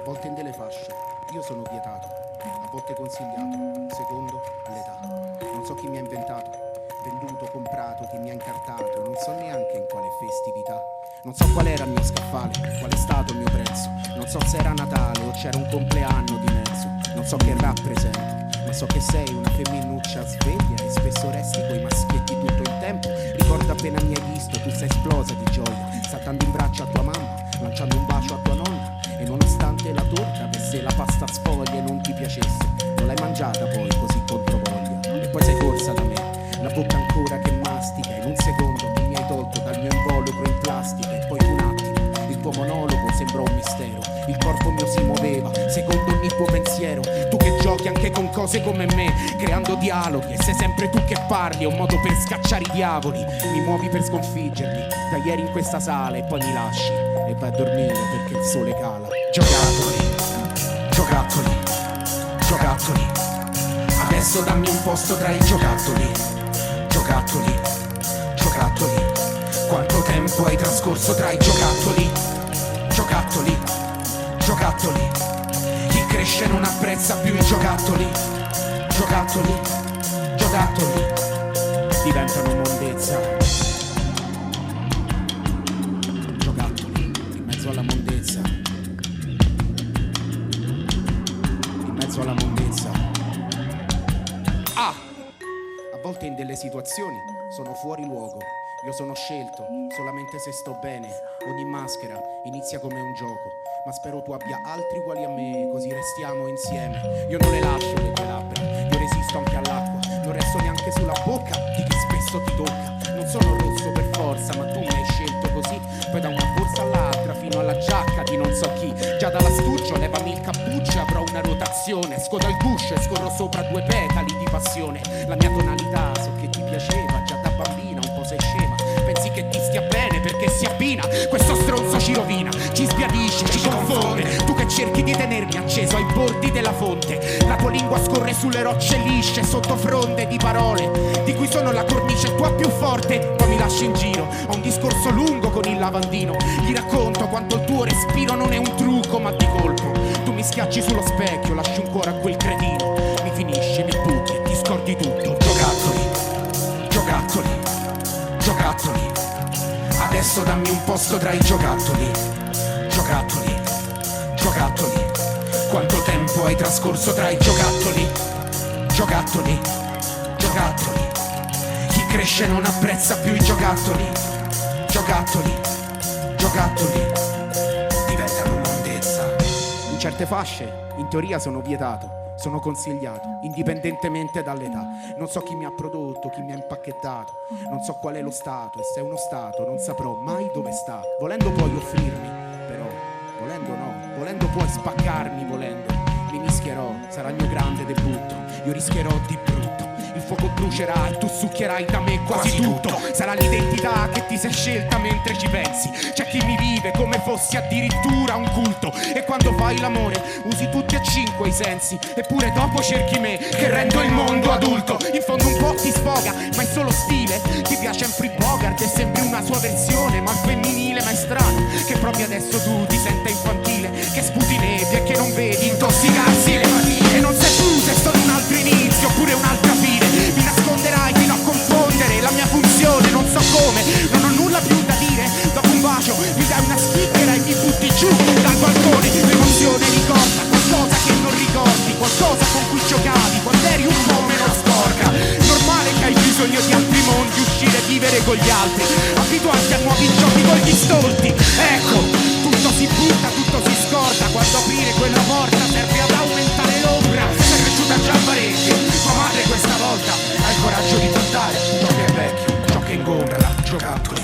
volte in delle fasce, io sono vietato, a volte consigliato, secondo l'età. Non so chi mi ha inventato, venduto, comprato, chi mi ha incartato, non so neanche in quale festività. Non so qual era il mio scaffale, qual è stato il mio prezzo. Non so se era Natale o c'era un compleanno di mezzo. Non so che rappresento, ma so che sei una femminuccia sveglia e spesso resti coi maschietti tutto il tempo. Ricorda appena mi hai visto, tu sei esplosa di gioia, saltando in braccio a tua mamma, lanciando un bacio a tua nonna. E nonostante la torta avesse la pasta a sfoglie e non ti piacesse, non l'hai mangiata poi così controvoglia. E poi sei corsa da me, la bocca ancora che mastica. In un secondo tu mi hai tolto dal mio involucro in plastica. E poi un attimo, il tuo monologo sembrò un mistero. Il corpo mio si muoveva, secondo ogni tuo pensiero. Tu che giochi anche con cose come me, creando dialoghi. E sei sempre tu che parli, è un modo per scacciare i diavoli. Mi muovi per sconfiggerli, da ieri in questa sala. E poi mi lasci e vai a dormire perché il sole cala. Giocattoli, giocattoli, giocattoli. Adesso dammi un posto tra i giocattoli. Giocattoli, giocattoli. Quanto tempo hai trascorso tra i giocattoli? Giocattoli, giocattoli. Chi cresce non apprezza più i giocattoli. Giocattoli, giocattoli. Diventano mondezza. Giocattoli, in mezzo alla mondezza. In mezzo alla mondezza. Ah! A volte in delle situazioni sono fuori luogo. Io sono scelto solamente se sto bene. Ogni maschera inizia come un gioco, ma spero tu abbia altri uguali a me, così restiamo insieme. Io non le lascio le tue labbra, io resisto anche all'acqua. Non resto neanche sulla bocca di chi spesso ti tocca. Non sono rosso per forza, ma tu mi hai scelto così. Poi da una borsa all'altra fino alla giacca di non so chi. Già dall'astuccio levami il cappuccio e avrò una rotazione. Esco dal guscio e scorro sopra 2 petali di passione. La mia tonalità so che ti piaceva già da bambina, un po' sei scema. Pensi che ti stia bene perché si abbina. Questo stronzo ci rovina, ci sbiadisce, ci confonde. Tu che cerchi di tenermi acceso ai bordi della fonte. La tua lingua scorre sulle rocce lisce, sotto fronde di parole di cui sono la cornice tua più forte. Poi mi lasci in giro, ho un discorso lungo con il lavandino. Gli racconto quanto il tuo respiro non è un trucco ma di colpo. Tu mi schiacci sullo specchio, lasci un cuore a quel cretino. Mi finisci, mi butti e ti scordi tutto. Giocattoli, giocattoli, giocattoli. Adesso dammi un posto tra i giocattoli. Giocattoli, giocattoli. Quanto tempo hai trascorso tra i giocattoli? Giocattoli, giocattoli. Chi cresce non apprezza più i giocattoli. Giocattoli, giocattoli. Diventano mondezza. In certe fasce, in teoria sono vietato. Sono consigliato, indipendentemente dall'età. Non so chi mi ha prodotto, chi mi ha impacchettato. Non so qual è lo stato, e se è uno stato non saprò mai dove sta. Volendo puoi offrirmi, però volendo no. Volendo puoi spaccarmi, volendo mi mischierò, sarà il mio grande debutto. Io rischierò di brutto. Il fuoco brucerà e tu succhierai da me quasi tutto. Sarà l'identità che ti sei scelta mentre ci pensi. C'è chi mi vive come fossi addirittura un culto. E quando fai l'amore usi tutti e 5 i sensi. Eppure dopo cerchi me che rendo il mondo adulto. In fondo un po' ti sfoga, ma è solo stile. Ti piace Humphrey Bogart, è sempre una sua versione. Ma al femminile, ma è strano che proprio adesso tu ti senta infantile. Che sputi nebbia e che non vedi intossicarsi le matine. E non sai più se sono un altro inizio oppure un'altra fine. Mi nasconderai fino a confondere la mia funzione. Non so come, non ho nulla più da dire. Dopo un bacio mi dai una schicchera e mi butti giù dal balcone. L'emozione ricorda qualcosa che non ricordi, qualcosa con cui giocavi quando eri un po' meno sporca. Normale che hai bisogno di altri mondi, uscire e vivere con gli altri, abituarti a nuovi giochi con gli stolti. Ecco, tutto si butta, tutto si scorda. Quando aprire quella porta serve ad aumentare l'ombra. Sei cresciuta già parecchio, tua madre questa volta ha il coraggio di portare ciò che è vecchio, ciò che ingombra. Giocattoli,